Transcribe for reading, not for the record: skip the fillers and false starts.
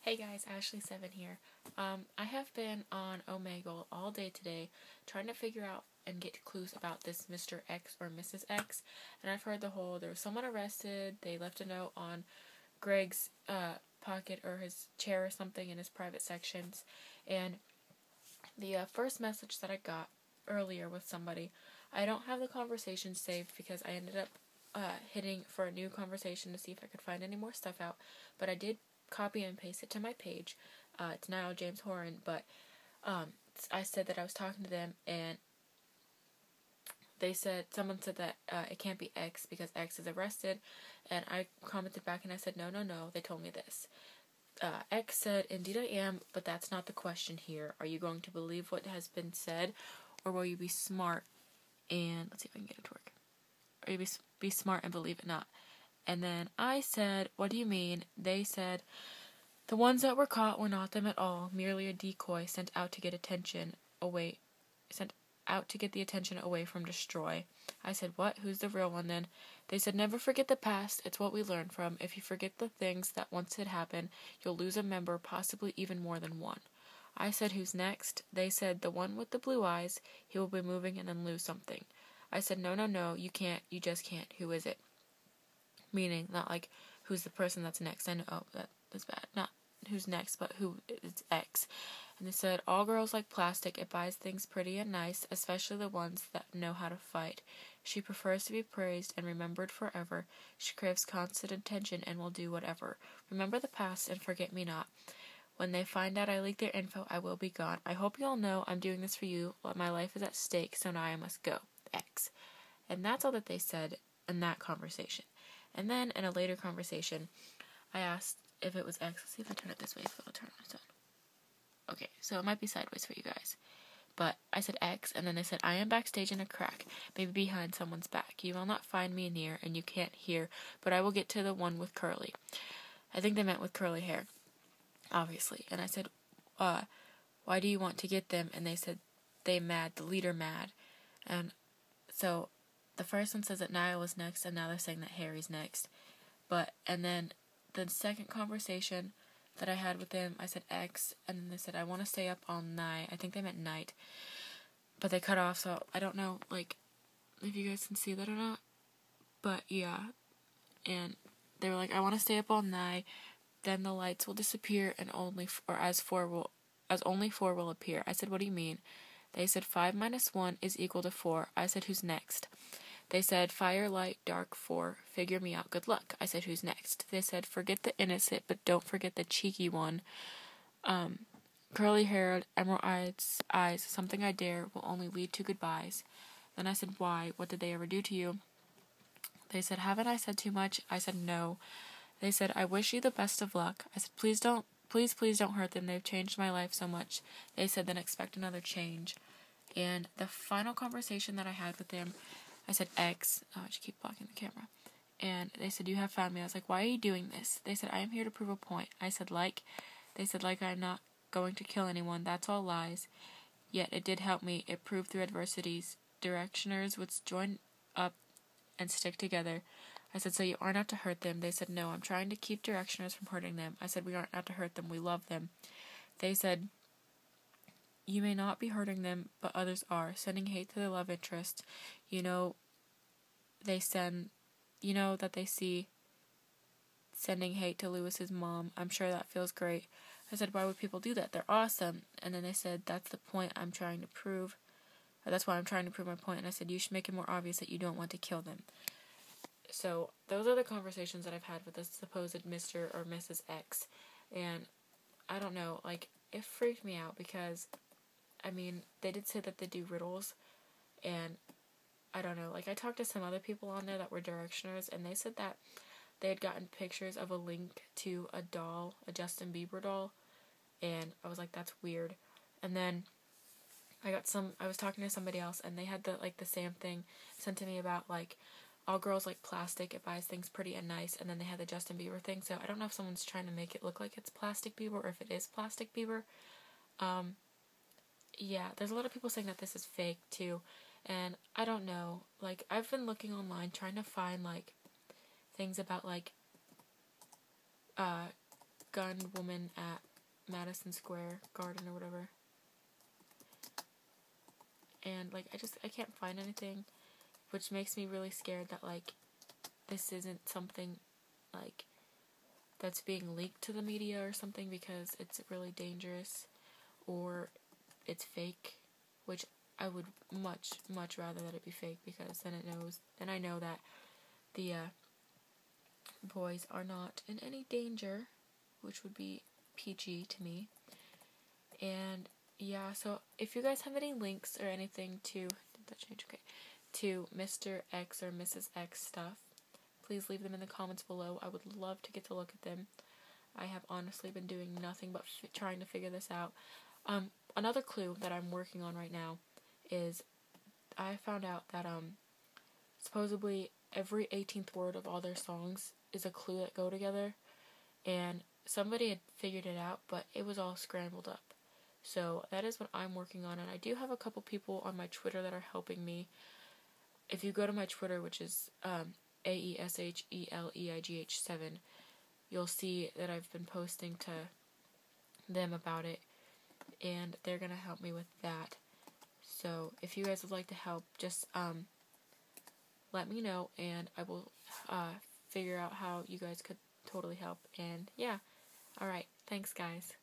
Hey guys, Ashley7 here. I have been on Omegle all day today trying to figure out and get clues about this Mr. X or Mrs. X, and I've heard there was someone arrested, they left a note on Greg's pocket or his chair or something in his private sections, and the first message that I got earlier with somebody, I don't have the conversation saved because I ended up hitting for a new conversation to see if I could find any more stuff out, but I did copy and paste it to my page. It's now James Horan, but I said that I was talking to them, and someone said that it can't be X because X is arrested, and I commented back and I said, no, they told me this. X said, indeed I am, but that's not the question here. Are you going to believe what has been said, or will you be smart and, let's see if I can get it to work, or you be smart and believe it not? And then I said, what do you mean? They said, the ones that were caught were not them at all, merely a decoy sent out to get the attention away from Destroy. I said, what? Who's the real one then? They said, never forget the past, it's what we learn from. If you forget the things that once had happened, you'll lose a member, possibly even more than one. I said, who's next? They said, the one with the blue eyes, he will be moving and then lose something. I said, no, you can't, you just can't. Who is it? Meaning, not like, who's the person that's next. I know, oh, that's bad. Not who's next, but who it's X. And they said, all girls like plastic. It buys things pretty and nice, especially the ones that know how to fight. She prefers to be praised and remembered forever. She craves constant attention and will do whatever. Remember the past and forget me not. When they find out I leaked their info, I will be gone. I hope you all know I'm doing this for you. My life is at stake, so now I must go. X. And that's all that they said in that conversation. And then, in a later conversation, I asked if it was X. Let's see if I turn it this way, if it'll turn on its own. Okay, so it might be sideways for you guys. But I said X, and then they said, I am backstage in a crack, maybe behind someone's back. You will not find me near, and you can't hear, but I will get to the one with curly. I think they meant with curly hair, obviously. And I said, why do you want to get them? And they said, they mad, the leader mad. And so the first one says that Niall was next, and now they're saying that Harry's next. And then the second conversation that I had with them, I said X, and then they said, I want to stay up all night. I think they meant night. But they cut off, so I don't know, like, if you guys can see that or not. But, yeah. And they were like, I want to stay up all night. Then the lights will disappear, and only four will appear. I said, what do you mean? They said 5 minus 1 is equal to 4. I said, who's next? They said, fire, light, dark, 4. Figure me out. Good luck. I said, who's next? They said, forget the innocent, but don't forget the cheeky one. Curly-haired, emerald eyes, something I dare will only lead to goodbyes. Then I said, why? What did they ever do to you? They said, haven't I said too much? I said, no. They said, I wish you the best of luck. I said, please don't hurt them. They've changed my life so much. They said, then expect another change. And the final conversation that I had with them, I said, X. Oh, I just keep blocking the camera. And they said, you have found me. I was like, why are you doing this? They said, I am here to prove a point. I said, they said, I'm not going to kill anyone. That's all lies. Yet it did help me. It proved through adversities. Directioners would join up and stick together. I said, so you aren't out to hurt them? They said, no, I'm trying to keep Directioners from hurting them. I said, we aren't out to hurt them. We love them. They said, you may not be hurting them, but others are, sending hate to the love interest. They see sending hate to Lewis's mom. I'm sure that feels great. I said, why would people do that? They're awesome. And then they said, that's the point I'm trying to prove. Or that's why I'm trying to prove my point. And I said, you should make it more obvious that you don't want to kill them. So those are the conversations that I've had with this supposed Mr. or Mrs. X. And I don't know, it freaked me out because, they did say that they do riddles, and I don't know, I talked to some other people on there that were Directioners, and they said that they had gotten pictures of a link to a doll, a Justin Bieber doll, and I was like, that's weird. And then I was talking to somebody else, and they had the same thing sent to me about, all girls like plastic, it buys things pretty and nice, and then they had the Justin Bieber thing, so I don't know if someone's trying to make it look like it's Plastic Bieber, or if it is Plastic Bieber. Yeah, there's a lot of people saying that this is fake, too, and I don't know, I've been looking online trying to find, things about, gun woman at Madison Square Garden or whatever. And, like, I can't find anything, which makes me really scared that, like, this isn't something, like, that's being leaked to the media or something, because it's really dangerous, or it's fake, which I would much, much rather that it be fake, because then I know that the boys are not in any danger, which would be PG to me. And yeah, so if you guys have any links or anything to, did that change? Okay, to Mr. X or Mrs. X stuff, please leave them in the comments below. I would love to get to look at them. I have honestly been doing nothing but trying to figure this out. Another clue that I'm working on right now is I found out that supposedly every 18th word of all their songs is a clue that go together, and somebody had figured it out, but it was all scrambled up. So that is what I'm working on, and I do have a couple people on my Twitter that are helping me. If you go to my Twitter, which is AESHELEIGH7, you'll see that I've been posting to them about it, and they're gonna help me with that. So if you guys would like to help, just let me know, and I will figure out how you guys could totally help. And yeah, alright, thanks guys.